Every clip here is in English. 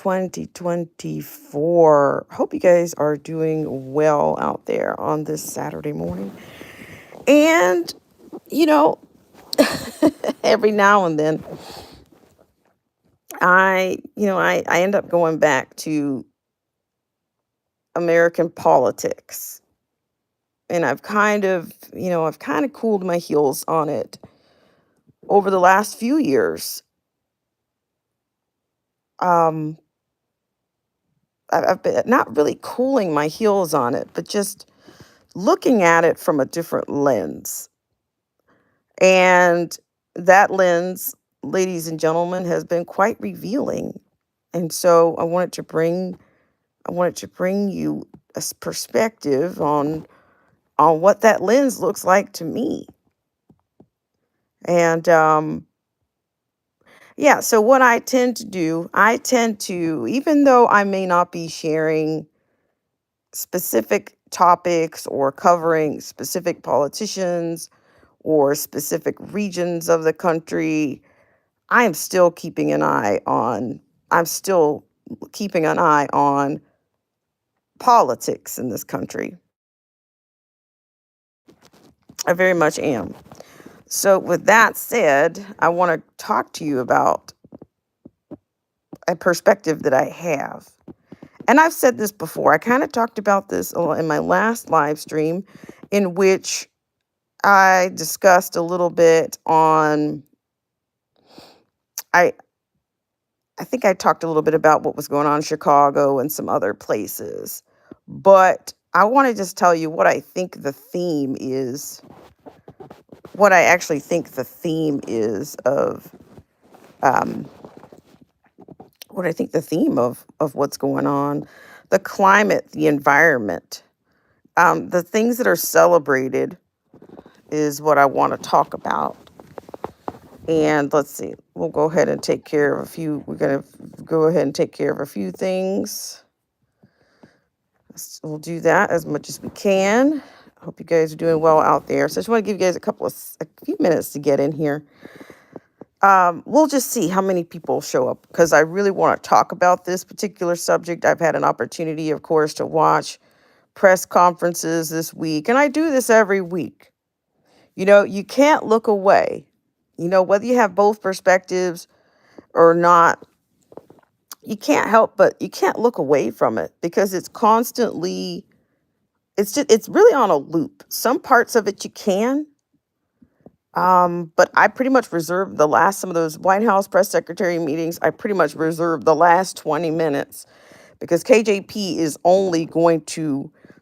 2024. Hope you guys are doing well out there on this Saturday morning. And, you know, every now and then I end up going back to American politics. And I've kind of cooled my heels on it over the last few years. Um, I've been not really cooling my heels on it, but just looking at it from a different lens. And that lens, ladies and gentlemen, has been quite revealing. And so I wanted to bring you perspective on what that lens looks like to me. And yeah, so what I tend to do, even though I may not be sharing specific topics or covering specific politicians or specific regions of the country, I am still keeping an eye on I'm still keeping an eye on politics in this country. I very much am. So with that said, I want to talk to you about a perspective that I have. And I've said this before. I kind of talked about this in my last live stream, in which I discussed a little bit on I I think I talked a little bit about what was going on in Chicago and some other places. But I want to just tell you what I actually think the theme is of um what I think the theme of what's going on, the climate, the environment, the things that are celebrated is what I want to talk about. And let's see, we'll go ahead and take care of a few. We're going to go ahead and take care of a few things. We'll do that as much as we can. Hope you guys are doing well out there. So I just want to give you guys a few minutes to get in here. We'll just see how many people show up because I really want to talk about this particular subject. I've had an opportunity, of course, to watch press conferences this week, and I do this every week. You can't look away. Whether you have both perspectives or not, you can't look away from it because it's really on a loop. Some parts of it you can, but I pretty much reserved some of those White House press secretary meetings. I pretty much reserved the last 20 minutes because KJP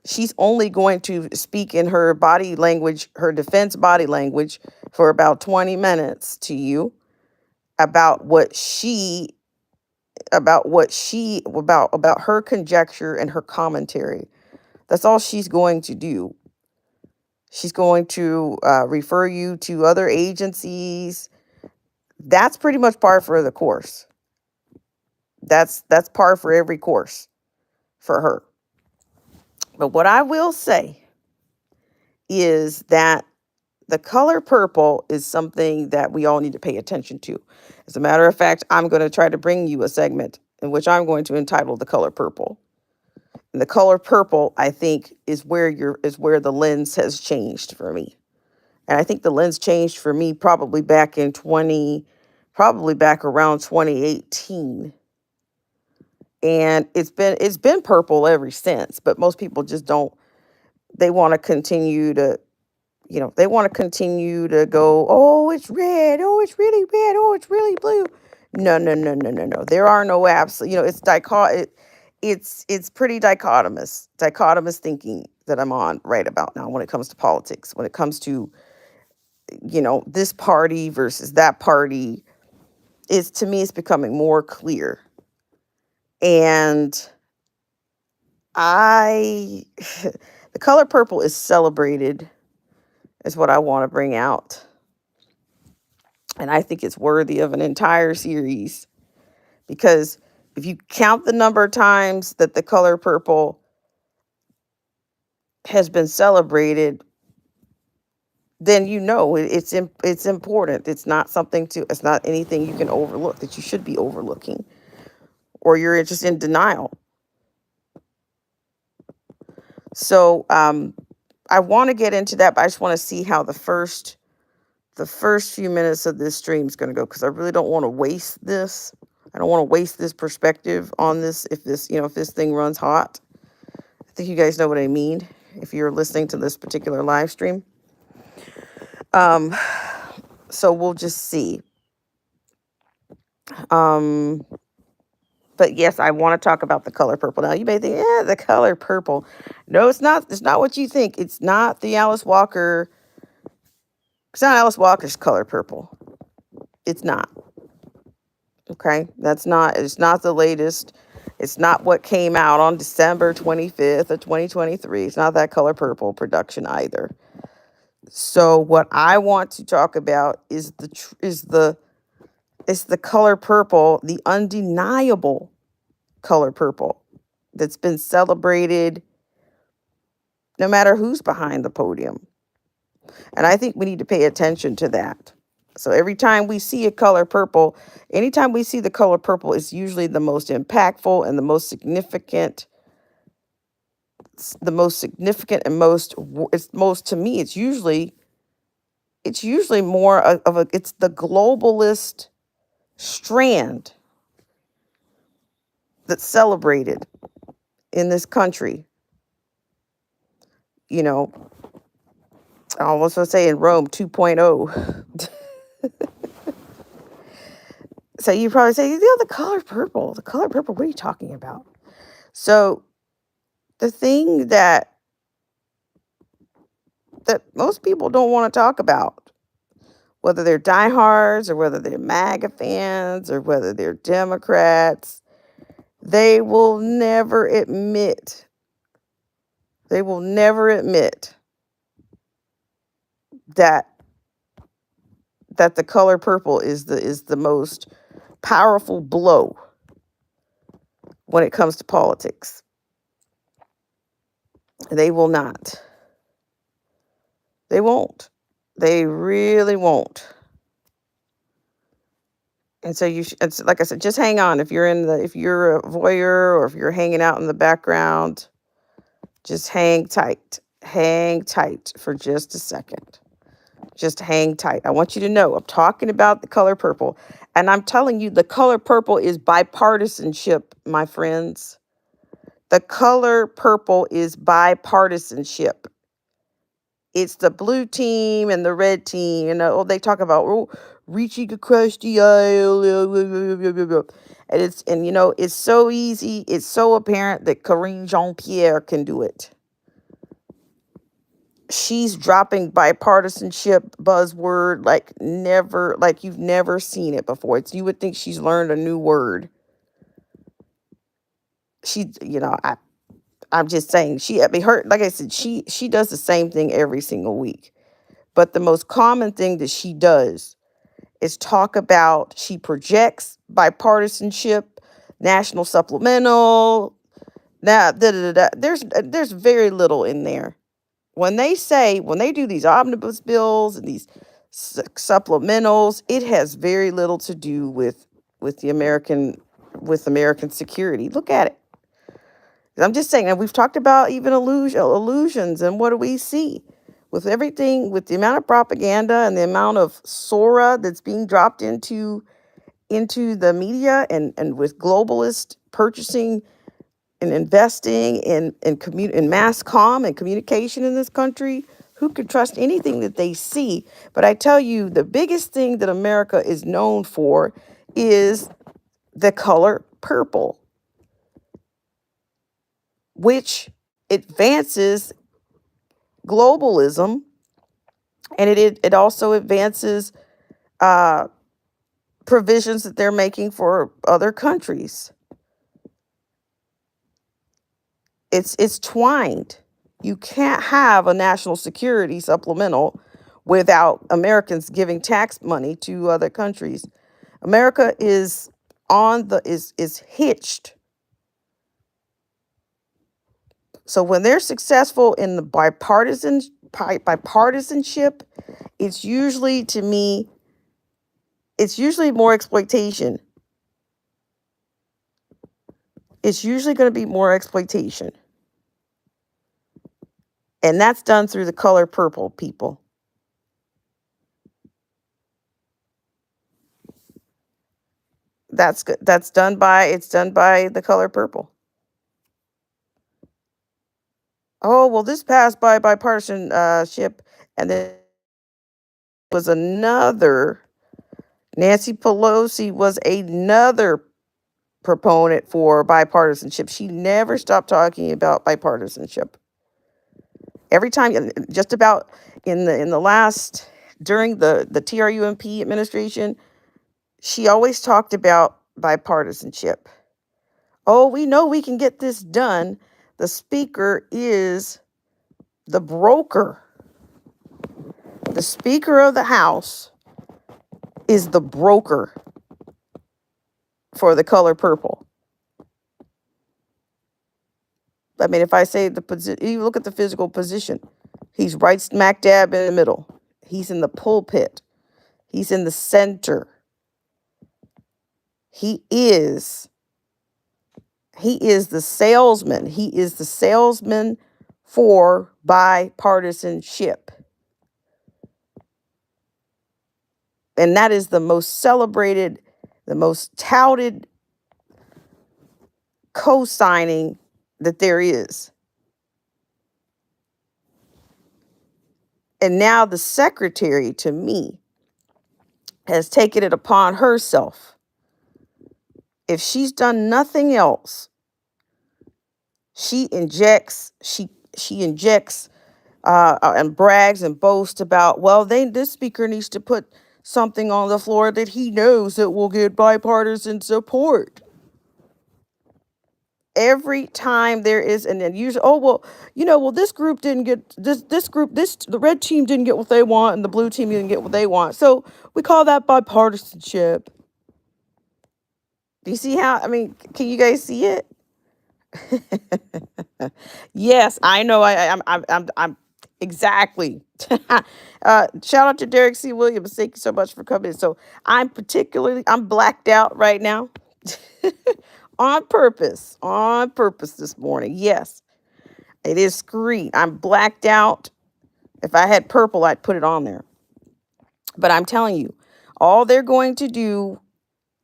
she's only going to speak in her body language, her defense body language for about 20 minutes to you about about her conjecture and her commentary. That's all she's going to do. She's going to refer you to other agencies. That's pretty much par for the course. That's par for every course for her. But what I will say is that the color purple is something that we all need to pay attention to. As a matter of fact, I'm going to try to bring you a segment in which I'm going to entitle The Color Purple. And the color purple, I think, is where the lens has changed for me. And I think the lens changed for me probably back around 2018. And it's been purple ever since, but most people just don't they want to continue to go, oh, it's red, oh, it's really red, oh, it's really blue. No, no, no, no, no, no. There are no absolute, it's pretty dichotomous thinking that I'm on right about now when it comes to politics, when it comes to, this party versus that party. To me, it's becoming more clear. And I, the color purple is celebrated, is what I want to bring out. And I think it's worthy of an entire series because if you count the number of times that the color purple has been celebrated, then it's important. It's not anything you can overlook, that you should be overlooking. or you're just in denial. So I want to get into that, but I just want to see how the first few minutes of this stream is going to go, because I really don't want to waste this. I don't want to waste this perspective on this if this, if this thing runs hot. I think you guys know what I mean if you're listening to this particular live stream. So we'll just see. But yes, I want to talk about the color purple. Now you may think, the color purple. No, it's not. It's not what you think. It's not the Alice Walker. It's not Alice Walker's color purple. It's not. Okay, that's not. It's not the latest. It's not what came out on December 25th of 2023. It's not that color purple production either. So what I want to talk about is the color purple, the undeniable color purple that's been celebrated no matter who's behind the podium. And I think we need to pay attention to that. So every time we see a color purple, anytime we see the color purple, it's usually the most impactful and the most significant and most to me, it's usually more of a, it's the globalist strand that's celebrated in this country. I almost want to say in Rome 2.0. So you probably say, the color purple, what are you talking about? So the thing that most people don't want to talk about, whether they're diehards or whether they're MAGA fans or whether they're Democrats, they will never admit that the color purple is the most powerful blow when it comes to politics. They will not. They won't. They really won't. And so it's like I said, just hang on. If you're a voyeur or if you're hanging out in the background, just hang tight. Hang tight for just a second. Just hang tight. I want you to know I'm talking about the color purple. And I'm telling you, the color purple is bipartisanship, my friends. The color purple is bipartisanship. It's the blue team and the red team. They talk about reaching across the aisle. And it's so easy. It's so apparent that Karine Jean-Pierre can do it. She's dropping bipartisanship buzzword like you've never seen it before. You would think she's learned a new word. I'm just saying, like I said, she does the same thing every single week. But the most common thing that she does is talk about, she projects bipartisanship, national supplemental. Now, there's very little in there. When they do these omnibus bills and these supplementals, it has very little to do with American security. Look at it. I'm just saying, and we've talked about even illusions, and what do we see? With everything, with the amount of propaganda and the amount of Sora that's being dropped into the media, and with globalist purchasing and investing in mass comm and communication in this country, who could trust anything that they see? But I tell you, the biggest thing that America is known for is the color purple, which advances globalism, and it also advances provisions that they're making for other countries. It's twined. You can't have a national security supplemental without Americans giving tax money to other countries. America is hitched. So when they're successful in the bipartisanship, it's usually, to me, more exploitation. it's usually going to be more exploitation. And that's done through the color purple people. That's good. It's done by the color purple. Oh, well, this passed by bipartisan ship, and then was another. Nancy Pelosi was another proponent for bipartisanship. She never stopped talking about bipartisanship. Every time, just about in the last during the TRUMP administration, she always talked about bipartisanship. Oh, we know we can get this done. The speaker is the broker. The Speaker of the House is the broker for the color purple. I mean, if I say the position, you look at the physical position, he's right smack dab in the middle. He's in the pulpit. He's in the center. He is the salesman. He is the salesman for bipartisanship. And that is the most celebrated, the most touted co-signing that there is. And now the secretary, to me, has taken it upon herself. If she's done nothing else, she injects and brags and boasts about, well, this speaker needs to put something on the floor that he knows that will get bipartisan support. Every time there is an unusual, oh, well, this group didn't get the red team didn't get what they want and the blue team didn't get what they want. So we call that bipartisanship. Do you see how, I mean, can you guys see it? Yes, I know. I'm exactly. Shout out to Derek C. Williams. Thank you so much for coming in. So I'm blacked out right now on purpose this morning. Yes, it is screen. I'm blacked out. If I had purple, I'd put it on there. But I'm telling you, all they're going to do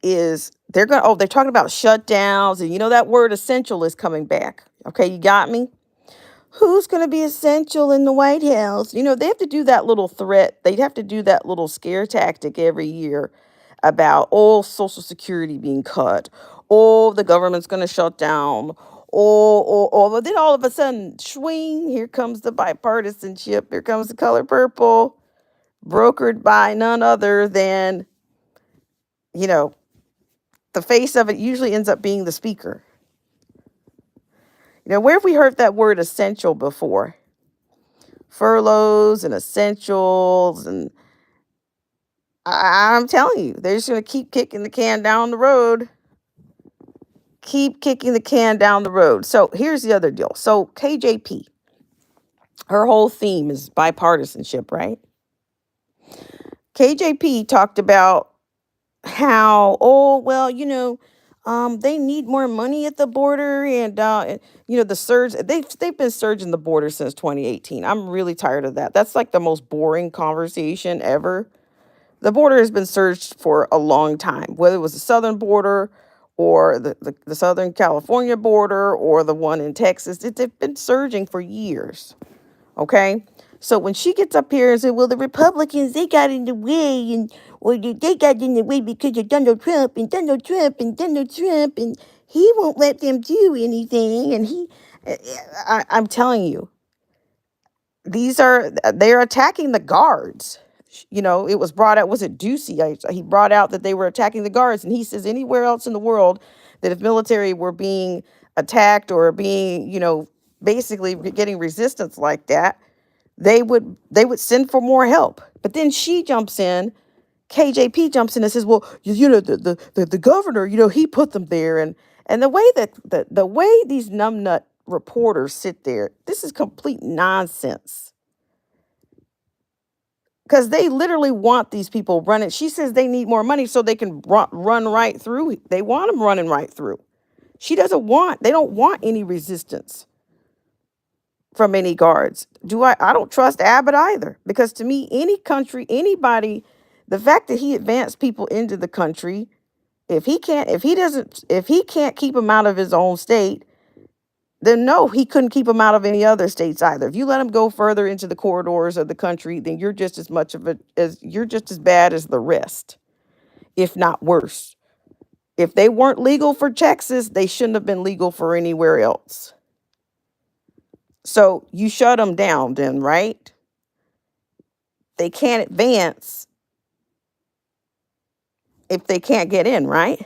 is they're talking about shutdowns, and that word essential is coming back. Okay, you got me? Who's going to be essential in the White House? They have to do that little threat. They'd have to do that little scare tactic every year about, Social Security being cut. The government's going to shut down. But then all of a sudden, swing, here comes the bipartisanship. Here comes the color purple, brokered by none other than, the face of it usually ends up being the speaker. Where have we heard that word essential before? Furloughs and essentials, and I'm telling you, they're just going to keep kicking the can down the road. Keep kicking the can down the road. So here's the other deal. So KJP, her whole theme is bipartisanship, right? KJP talked about how, they need more money at the border, and the surge. They've been surging the border since 2018. I'm really tired of that. That's like the most boring conversation ever. The border has been surged for a long time, whether it was the southern border or the Southern California border or the one in Texas. They've been surging for years. Okay. So when she gets up here and says, well, the Republicans, they got in the way, they got in the way because of Donald Trump and Donald Trump and Donald Trump, and he won't let them do anything. And I'm telling you, they're attacking the guards. It was brought out, was it Ducey? He brought out that they were attacking the guards, and he says anywhere else in the world that if military were being attacked or being, basically getting resistance like that, they would send for more help. But then she jumps in, KJP jumps in and says, well, the governor, he put them there. And the way that the way these numbnut reporters sit there, this is complete nonsense. Because they literally want these people running. She says they need more money so they can run right through. They want them running right through. They don't want any resistance from any guards. I don't trust Abbott either, because to me, any country, anybody, the fact that he advanced people into the country, if he can't keep them out of his own state, then no, he couldn't keep them out of any other states either. If you let them go further into the corridors of the country, then you're just as bad as the rest, if not worse. If they weren't legal for Texas, they shouldn't have been legal for anywhere else. So you shut them down then, right? They can't advance if they can't get in, right?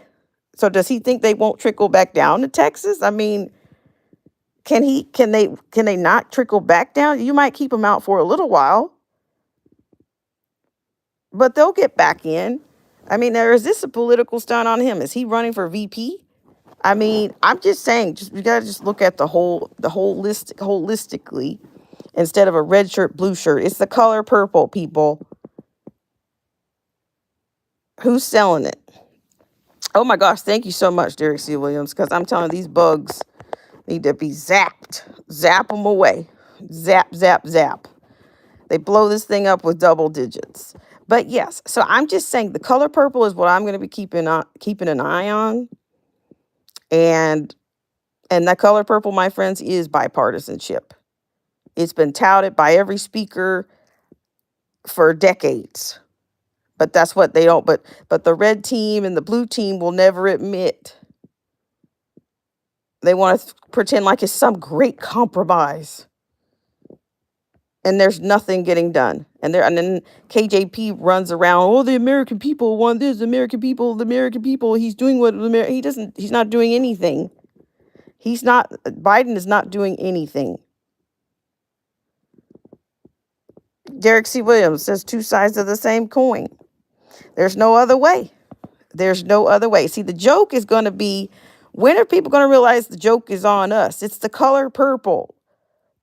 So does he think they won't trickle back down to Texas? I mean, can they not trickle back down? You might keep them out for a little while, but they'll get back in. I mean, is this a political stunt on him? Is he running for VP? I mean, I'm just saying, we gotta just look at the whole list holistically instead of a red shirt, blue shirt. It's the color purple, people. Who's selling it? Oh my gosh, thank you so much, Derek C. Williams, because I'm telling you, these bugs need to be zapped. Zap them away. Zap, zap, zap. They blow this thing up with double digits. But yes, so I'm just saying the color purple is what I'm going to be keeping an eye on. And that color purple, my friends, is bipartisanship. It's been touted by every speaker for decades. But that's what they don't. But the red team and the blue team will never admit. They want to pretend like it's some great compromise. And there's nothing getting done. And then KJP runs around, oh, the American people want this, the American people. He's doing what he's not doing anything. Biden is not doing anything. Derek C. Williams says two sides of the same coin. There's no other way. See, the joke is going to be, when are people going to realize the joke is on us? It's the color purple.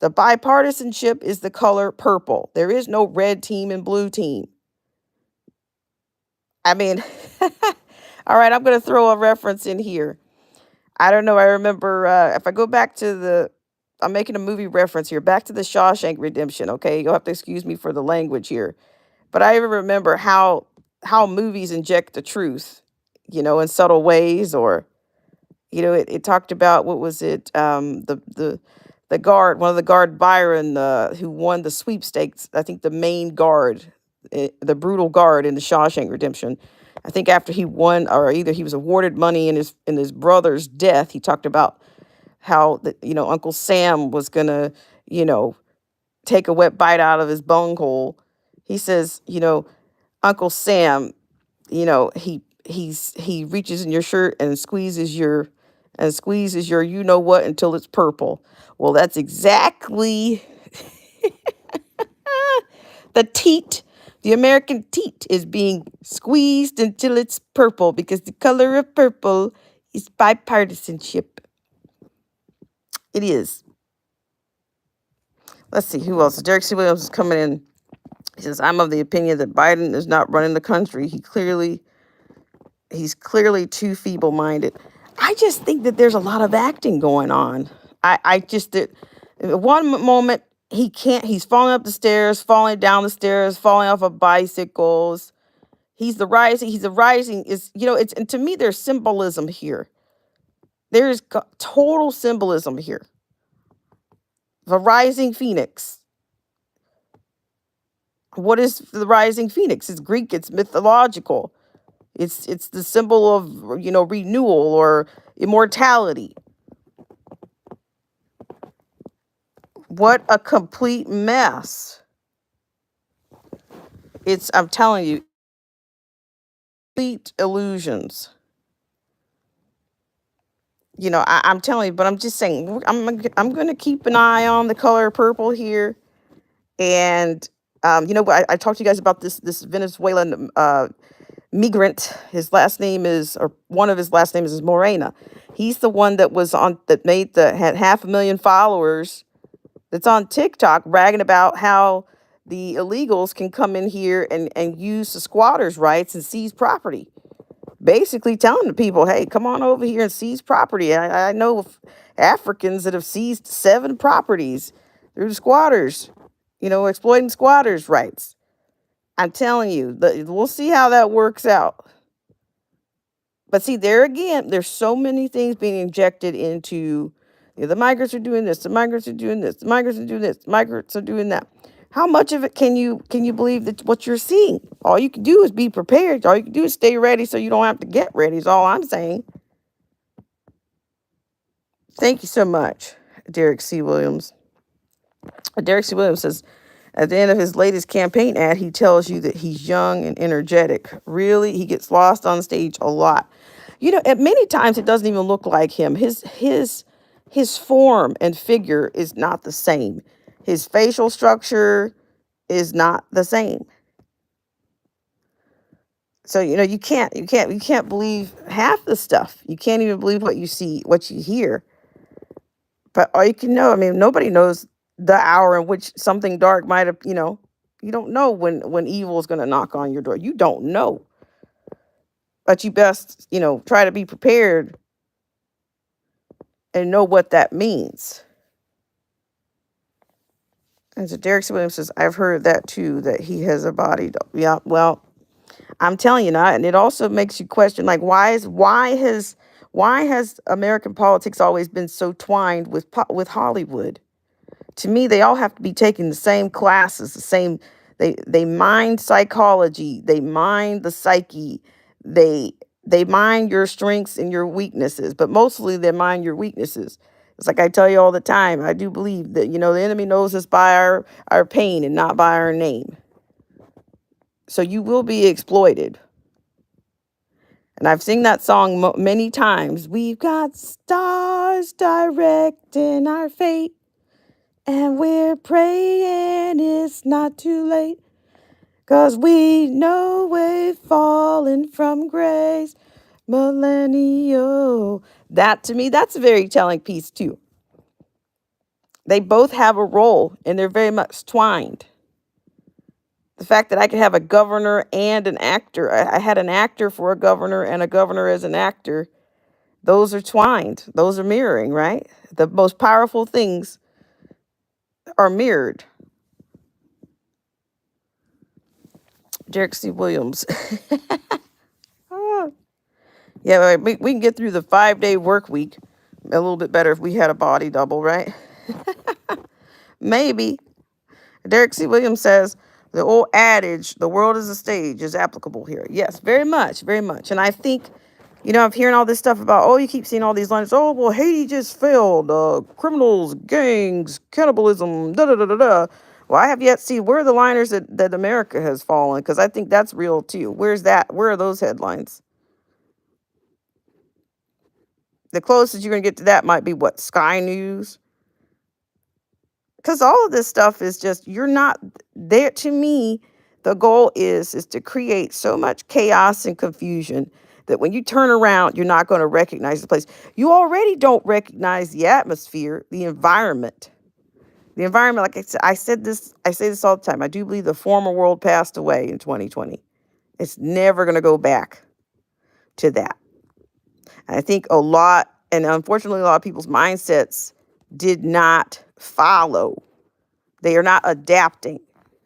The bipartisanship is the color purple. There is no red team and blue team. I mean, all right, I'm going to throw a reference in here. I don't know. I remember if I go back to I'm making a movie reference here, back to the Shawshank Redemption. Okay, you'll have to excuse me for the language here. But I even remember how movies inject the truth, in subtle ways, or, it talked about, what was it? The guard, one of the guard, Byron, who won the sweepstakes. I think the main guard, the brutal guard in the Shawshank Redemption. I think after he won, or either he was awarded money in his brother's death, he talked about how Uncle Sam was gonna, take a wet bite out of his bunghole. He says, Uncle Sam, he reaches in your shirt and squeezes your you know what until it's purple. Well, that's exactly the teat. The American teat is being squeezed until it's purple, because the color of purple is bipartisanship. It is. Let's see who else. Derek C. Williams is coming in. He says, I'm of the opinion that Biden is not running the country. He's clearly too feeble-minded. I just think that there's a lot of acting going on. I just did. One moment he can't. He's falling up the stairs, falling down the stairs, falling off of bicycles. He's a rising. It's, and to me, there's symbolism here. There's total symbolism here. The rising phoenix. What is the rising phoenix? It's Greek. It's mythological. It's the symbol of, renewal or immortality. What a complete mess. I'm telling you, complete illusions. I'm telling you, but I'm just saying, I'm going to keep an eye on the color purple here. And, I talked to you guys about this Venezuelan migrant. His last name is, or one of his last names is Morena. He's the one that had 500,000 followers, that's on TikTok bragging about how the illegals can come in here and use the squatters' rights and seize property. basically telling the people, hey, come on over here and seize property. I know of Africans that have seized 7 properties through squatters, exploiting squatters' rights. I'm telling you, we'll see how that works out. But see, there again, there's so many things being injected into, the migrants are doing this, the migrants are doing this, the migrants are doing this, the migrants are doing that. How much of it can you believe that what you're seeing? All you can do is be prepared. All you can do is stay ready so you don't have to get ready, is all I'm saying. Thank you so much, Derek C. Williams. Derek C. Williams says, at the end of his latest campaign ad, he tells you that he's young and energetic. Really, he gets lost on stage a lot. At many times it doesn't even look like him. His form and figure is not the same. His facial structure is not the same. So you can't believe half the stuff. You can't even believe what you see, what you hear. But all you can know, I mean, nobody knows the hour in which something dark might have, you don't know when evil is going to knock on your door. You don't know. But you best, try to be prepared and know what that means. And so Derek C. Williams says, I've heard that too, that he has a body. Yeah, well, I'm telling you now, and it also makes you question, like, why has American politics always been so twined with Hollywood? To me, they all have to be taking the same classes, the same. They mind psychology, they mind the psyche, they they mind your strengths and your weaknesses, but mostly they mind your weaknesses. It's like I tell you all the time. I do believe that the enemy knows us by our pain and not by our name. So you will be exploited. And I've sing that song many times. We've got stars directing our fate, and we're praying it's not too late. 'Cause we know we've fallen from grace, millennial. That, to me, that's a very telling piece too. They both have a role and they're very much twined. The fact that I could have a governor and an actor, I had an actor for a governor and a governor as an actor, those are twined. Those are mirroring, right? The most powerful things are mirrored. Derek C. Williams. Ah. Yeah, we can get through the 5-day work week a little bit better if we had a body double, right? Maybe. Derek C. Williams says the old adage, the world is a stage, is applicable here. Yes, very much, very much. And I think, I'm hearing all this stuff about, you keep seeing all these lines. Oh, well, Haiti just failed. Criminals, gangs, cannibalism, da da da da da. Well, I have yet to see where are the liners that America has fallen, because I think that's real too. Where's that? Where are those headlines? The closest you're going to get to that might be what? Sky News? Because all of this stuff is just, you're not there. To me, the goal is to create so much chaos and confusion that when you turn around, you're not going to recognize the place. You already don't recognize the atmosphere, the environment. The environment, like I said this, I say this all the time. I do believe the former world passed away in 2020. It's never going to go back to that. And I think and unfortunately, a lot of people's mindsets did not follow. They are not adapting,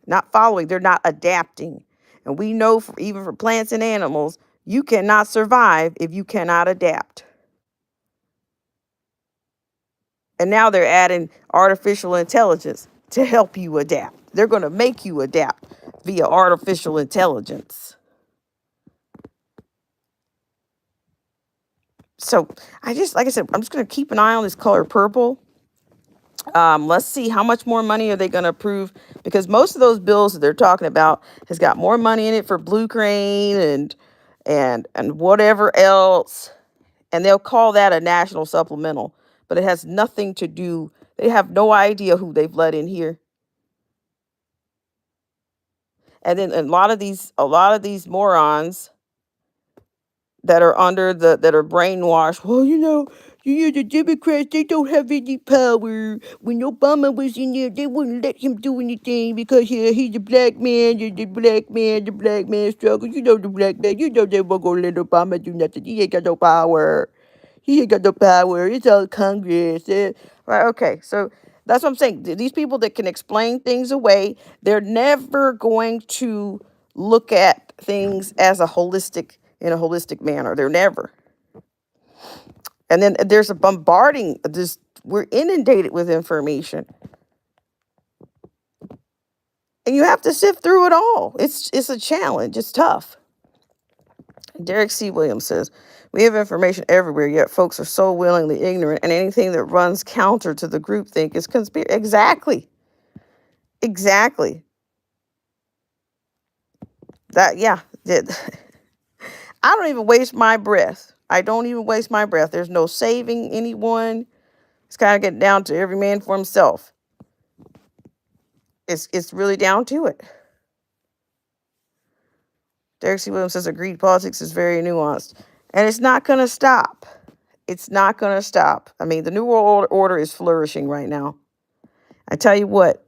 not following. They're not adapting. And we know, even for plants and animals, you cannot survive if you cannot adapt. And now they're adding artificial intelligence to help you adapt. They're going to make you adapt via artificial intelligence. So like I said, I'm just going to keep an eye on this color purple. Let's see how much more money are they going to approve, because most of those bills that they're talking about has got more money in it for Blue Crane and whatever else, and they'll call that a national supplemental, but it has nothing to do. They have no idea who they've let in here. And then a lot of these morons that are that are brainwashed. Well, The Democrats, they don't have any power. When Obama was in there, they wouldn't let him do anything because he's a black man, the black man struggle. The black man, they won't gonna let Obama do nothing. He ain't got no power. He ain't got no power. It's all Congress. Right, okay, so that's what I'm saying. These people that can explain things away, they're never going to look at things as in a holistic manner. They're never. And then there's a bombarding. We're inundated with information, and you have to sift through it all. It's a challenge. It's tough. Derek C. Williams says, "We have information everywhere, yet folks are so willingly ignorant, and anything that runs counter to the groupthink is conspiracy." Exactly. Exactly. That, yeah. I don't even waste my breath. I don't even waste my breath. There's no saving anyone. It's kind of getting down to every man for himself. It's really down to it. Derek C. Williams says, "Agreed, politics is very nuanced, and it's not going to stop. It's not going to stop. I mean, the New World Order is flourishing right now. I tell you what,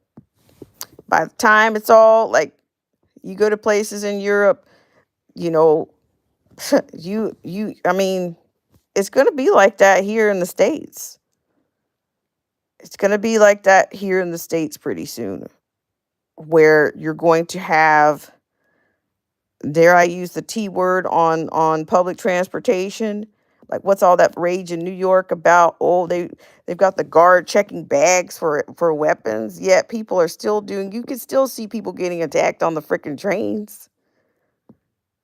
by the time it's all like, you go to places in Europe, you know, I mean, it's going to be like that here in the States. It's going to be like that here in the States pretty soon, where you're going to have, dare I use the T word, on public transportation. Like, what's all that rage in New York about? Oh, they've got the guard checking bags for weapons. Yet people are still doing. You can still see people getting attacked on the freaking trains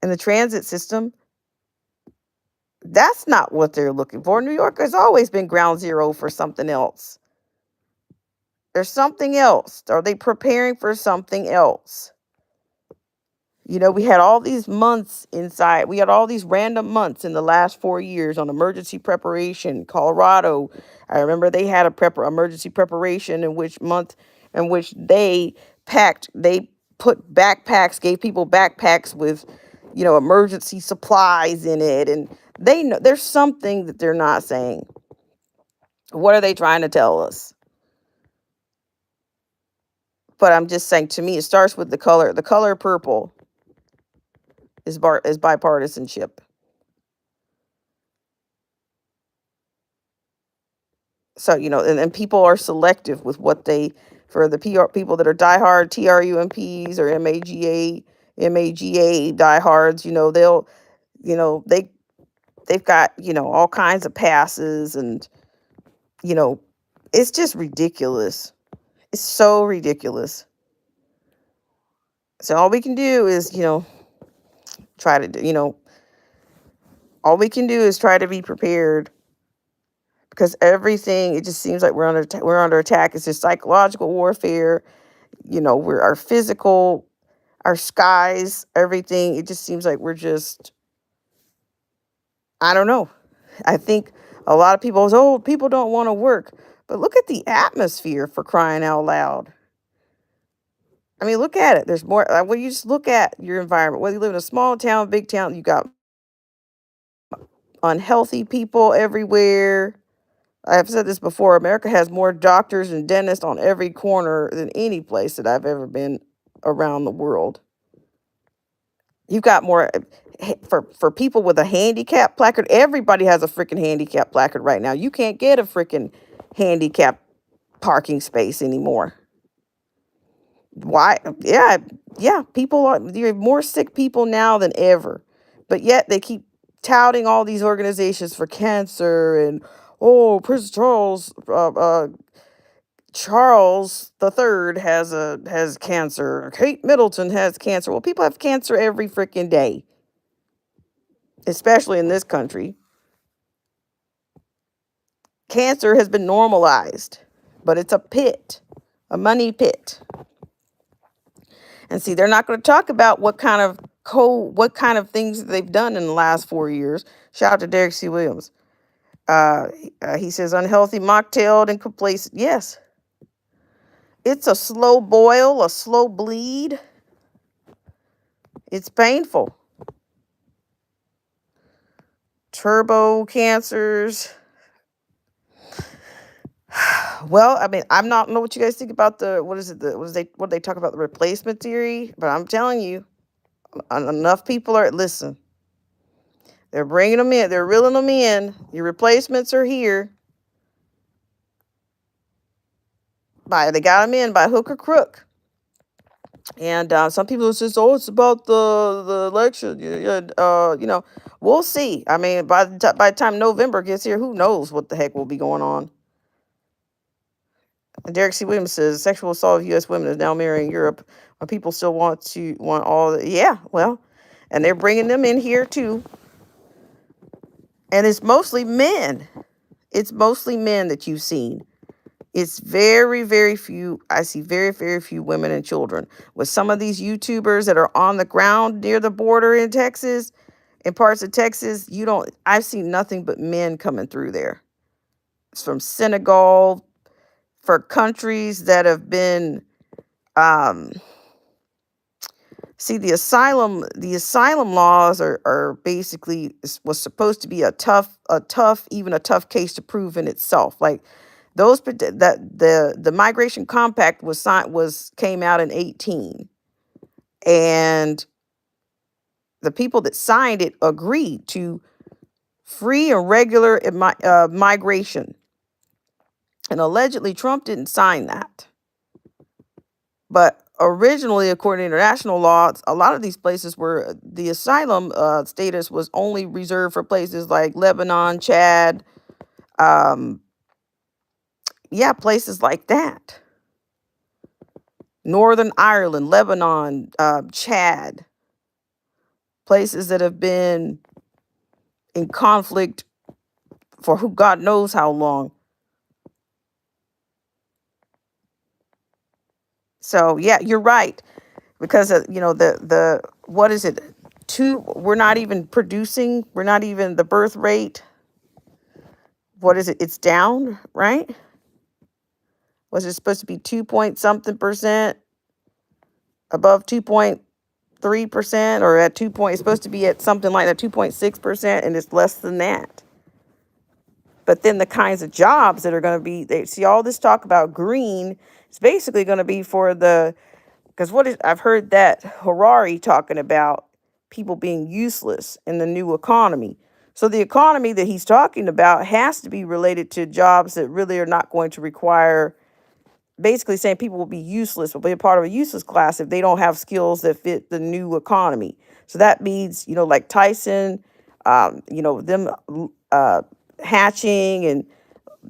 and the transit system. That's not what they're looking for. New York has always been ground zero for something else. There's something else. Are they preparing for something else? We had all these months inside. We had all these random months in the last 4 years on emergency preparation. Colorado, I remember they had emergency preparation in which they put backpacks, gave people backpacks with, emergency supplies in it. And they know there's something that they're not saying. What are they trying to tell us? But I'm just saying, to me, it starts with the color. The color purple is bipartisanship. So, and people are selective with what for the people that are diehard TRUMPs or MAGA diehards, they've got, all kinds of passes, and, it's just ridiculous. It's so ridiculous. So all we can do is, try to, all we can do is try to be prepared, because everything, it just seems like we're under attack. It's just psychological warfare. We're our physical, our skies, everything. It just seems like we're just, I don't know. I think a lot of people say, "Oh, people don't want to work," but look at the atmosphere, for crying out loud. I mean, look at it. There's more. When you just look at your environment, whether you live in a small town, big town, you got unhealthy people everywhere. I've said this before. America has more doctors and dentists on every corner than any place that I've ever been around the world. You've got more for people with a handicap placard. Everybody has a freaking handicap placard right now. You can't get a freaking handicap parking space anymore. Why? Yeah, yeah. There are more sick people now than ever, but yet they keep touting all these organizations for cancer, and, oh, Prince Charles the Third has cancer. Kate Middleton has cancer. Well, people have cancer every freaking day, especially in this country. Cancer has been normalized, but it's a pit, a money pit. And see, they're not going to talk about what kind of things they've done in the last 4 years. Shout out to Derek C. Williams. He says, "Unhealthy, mocktailed, and complacent." Yes, it's a slow boil, a slow bleed. It's painful. Turbo cancers, Well, I mean, I'm not know what you guys think about the what is it? The what they talk about the replacement theory? But I'm telling you, enough people are listen. They're bringing them in. They're reeling them in. Your replacements are here. They got them in by hook or crook. And some people says, "Oh, it's about the election." Yeah, we'll see. I mean, by the time November gets here, who knows what the heck will be going on? And Derek C. Williams says, "Sexual assault of U.S. women is now mirroring Europe. When people still want all the yeah, well, and they're bringing them in here too. And it's mostly men. It's mostly men that you've seen. It's very, very few. I see very, very few women and children. With some of these YouTubers that are on the ground near the border in Texas, in parts of Texas, I've seen nothing but men coming through there. It's from Senegal, for countries that have been, um, see, the asylum laws are basically was supposed to be even a tough case to prove in itself. Like that the migration compact came out in 18, and the people that signed it agreed to free and regular migration, and allegedly Trump didn't sign that. But originally, according to international law, a lot of these places were the asylum status was only reserved for places like Lebanon, Chad, um, yeah, places like that. Northern Ireland, Lebanon, Chad, places that have been in conflict for who God knows how long. So yeah, you're right, because the what is it? We're not even producing. We're not even the birth rate. What is it? It's down, right? Was it supposed to be 2 point something percent, above 2.3%, or at 2 point? It's supposed to be at something like that, 2.6%, and it's less than that. But then the kinds of jobs that are going to be, they see all this talk about green. It's basically going to be for because I've heard that Harari talking about people being useless in the new economy. So the economy that he's talking about has to be related to jobs that really are not going to require, basically saying people will be useless, will be a part of a useless class if they don't have skills that fit the new economy. So that means, like Tyson, them hatching and,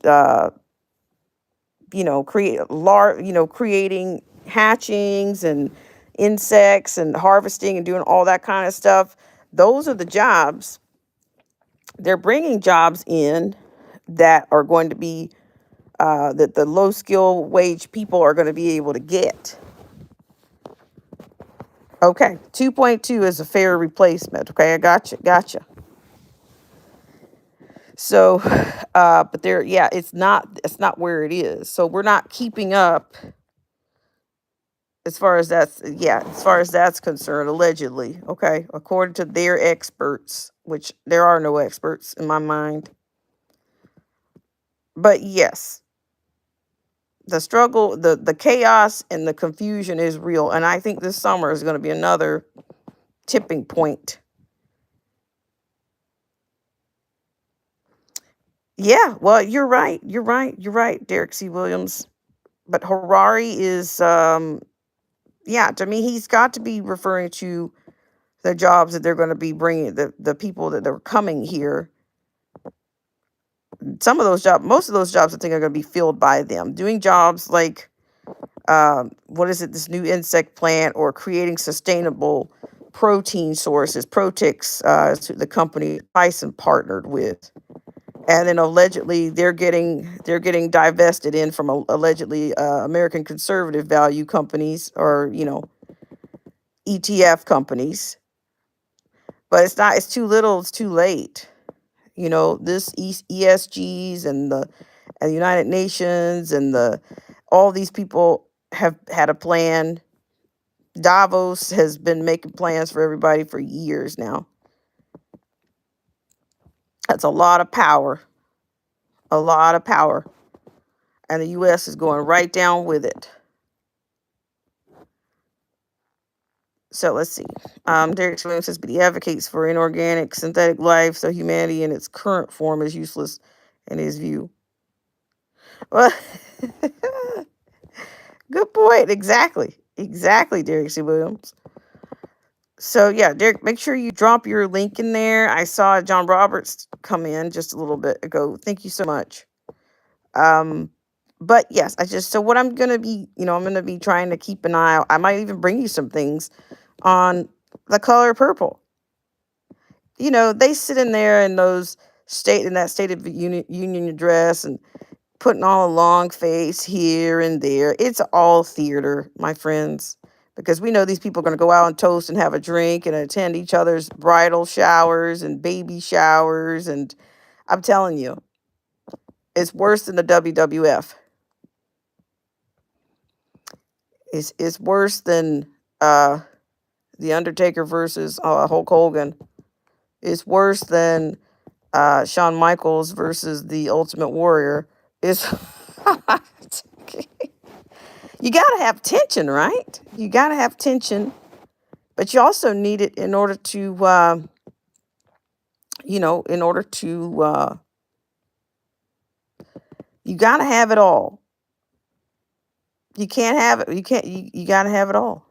uh, creating hatchings and insects and harvesting and doing all that kind of stuff. Those are the jobs. They're bringing jobs in that are going to be that the low skill wage people are going to be able to get. Okay, 2.2 is a fair replacement. Okay, I gotcha. So, but it's not where it is. So we're not keeping up as far as that's concerned, allegedly. Okay, according to their experts, which there are no experts in my mind. But yes, the struggle, the chaos and the confusion is real, and I think this summer is going to be another tipping point. Yeah, well, you're right, Derek C. Williams. But Harari is, yeah, to me, he's got to be referring to the jobs that they're going to be bringing, the people that are coming here. Most of those jobs, I think, are going to be filled by them doing jobs like, what is it, this new insect plant, or creating sustainable protein sources, Protix, the company Tyson partnered with. And then allegedly they're getting divested in from allegedly American conservative value companies, or ETF companies. But it's too little, it's too late. This ESGs and the United Nations and all these people have had a plan. Davos has been making plans for everybody for years now. That's a lot of power. A lot of power. And the U.S. is going right down with it. So let's see. Derek Williams says, but he advocates for inorganic synthetic life, so humanity in its current form is useless in his view. Well, good point. Exactly. Exactly, Derek C. Williams. So yeah, Derek, make sure you drop your link in there. I saw John Roberts come in just a little bit ago. Thank you so much. But yes, so what I'm gonna be, I'm gonna be trying to keep an eye out. I might even bring you some things on the color purple. They sit in there in that State of the Union address and putting on a long face here and there. It's all theater, my friends, because we know these people are going to go out and toast and have a drink and attend each other's bridal showers and baby showers. And I'm telling you, it's worse than the WWF. It's worse than The Undertaker versus Hulk Hogan. It's worse than Shawn Michaels versus the Ultimate Warrior. It's you got to have tension, right? You got to have tension, but you also need it in order to, you got to have it all. You can't have it. You got to have it all.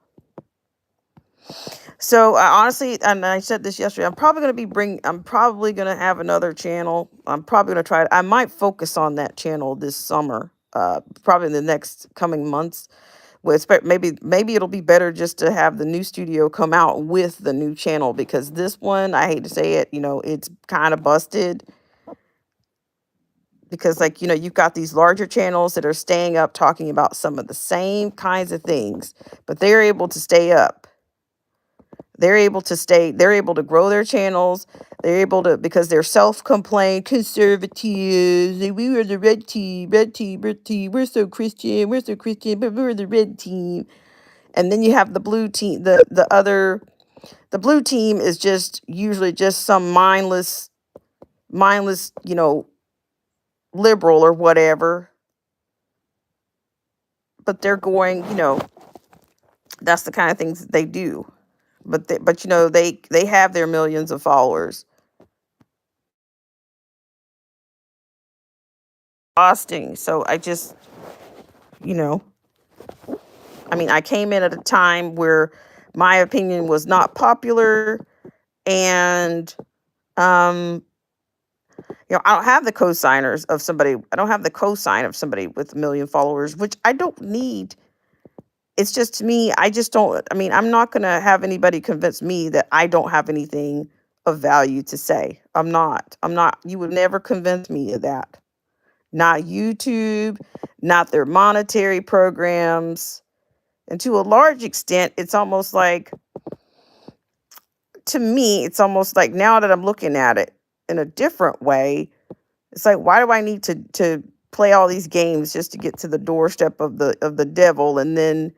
So honestly, and I said this yesterday, I'm probably going to have another channel. I'm probably going to try it. I might focus on that channel this summer, probably in the next coming months. Well, maybe it'll be better just to have the new studio come out with the new channel, because this one, I hate to say it, it's kind of busted, because you've got these larger channels that are staying up talking about some of the same kinds of things, but they're able to stay up. They're able to grow their channels. They're able to, because they're self-complained conservatives. We were the red team. We're so Christian, but we were the red team. And then you have the blue team. The blue team is just usually just some mindless, liberal or whatever. But they're going, that's the kind of things that they do. But they have their millions of followers. Exhausting. So I just, I came in at a time where my opinion was not popular, and I don't have the co-signers of somebody. I don't have the co-sign of somebody with 1 million followers, which I don't need. It's just, to me, I just don't. I'm not going to have anybody convince me that I don't have anything of value to say. I'm not. You would never convince me of that. Not YouTube, not their monetary programs. And to a large extent, it's almost like, to me, it's almost like, now that I'm looking at it in a different way, it's like, why do I need to play all these games just to get to the doorstep of the devil? And then,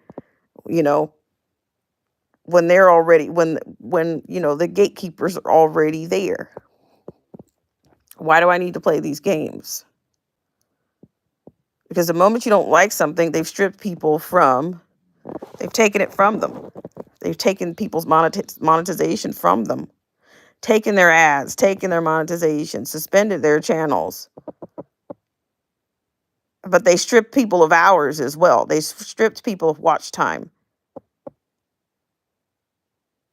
when they're already, when the gatekeepers are already there, why do I need to play these games? Because the moment you don't like something, they've taken it from them. They've taken people's monetization from them, taken their ads, taken their monetization, suspended their channels. But they stripped people of hours as well. They stripped people of watch time.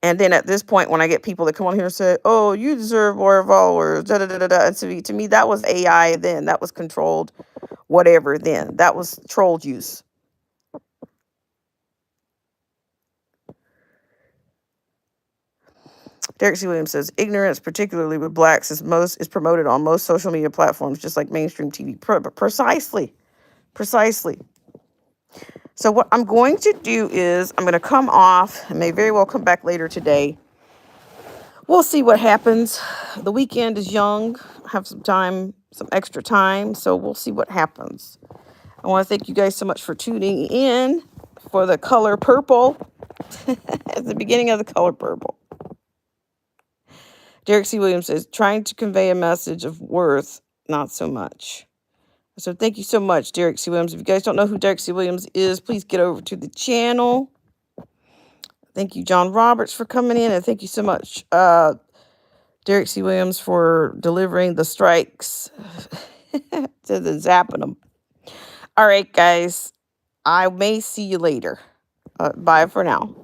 And then at this point, when I get people that come on here and say, "Oh, you deserve more followers," da da da da da, and to me, that was AI then. That was controlled, whatever then. That was troll use. Derek C. Williams says, ignorance, particularly with blacks, is promoted on most social media platforms, just like mainstream TV. Precisely. So what I'm going to do is I'm going to come off. I may very well come back later today. We'll see what happens. The weekend is young. I have some time, some extra time. So we'll see what happens. I want to thank you guys so much for tuning in for the color purple. At the beginning of the color purple. Derek C. Williams says, trying to convey a message of worth, not so much. So thank you so much, Derek C. Williams. If you guys don't know who Derek C. Williams is, please get over to the channel. Thank you, John Roberts, for coming in, and thank you so much, Derek C. Williams, for delivering the strikes to the zapping them. All right, guys. I may see you later. Bye for now.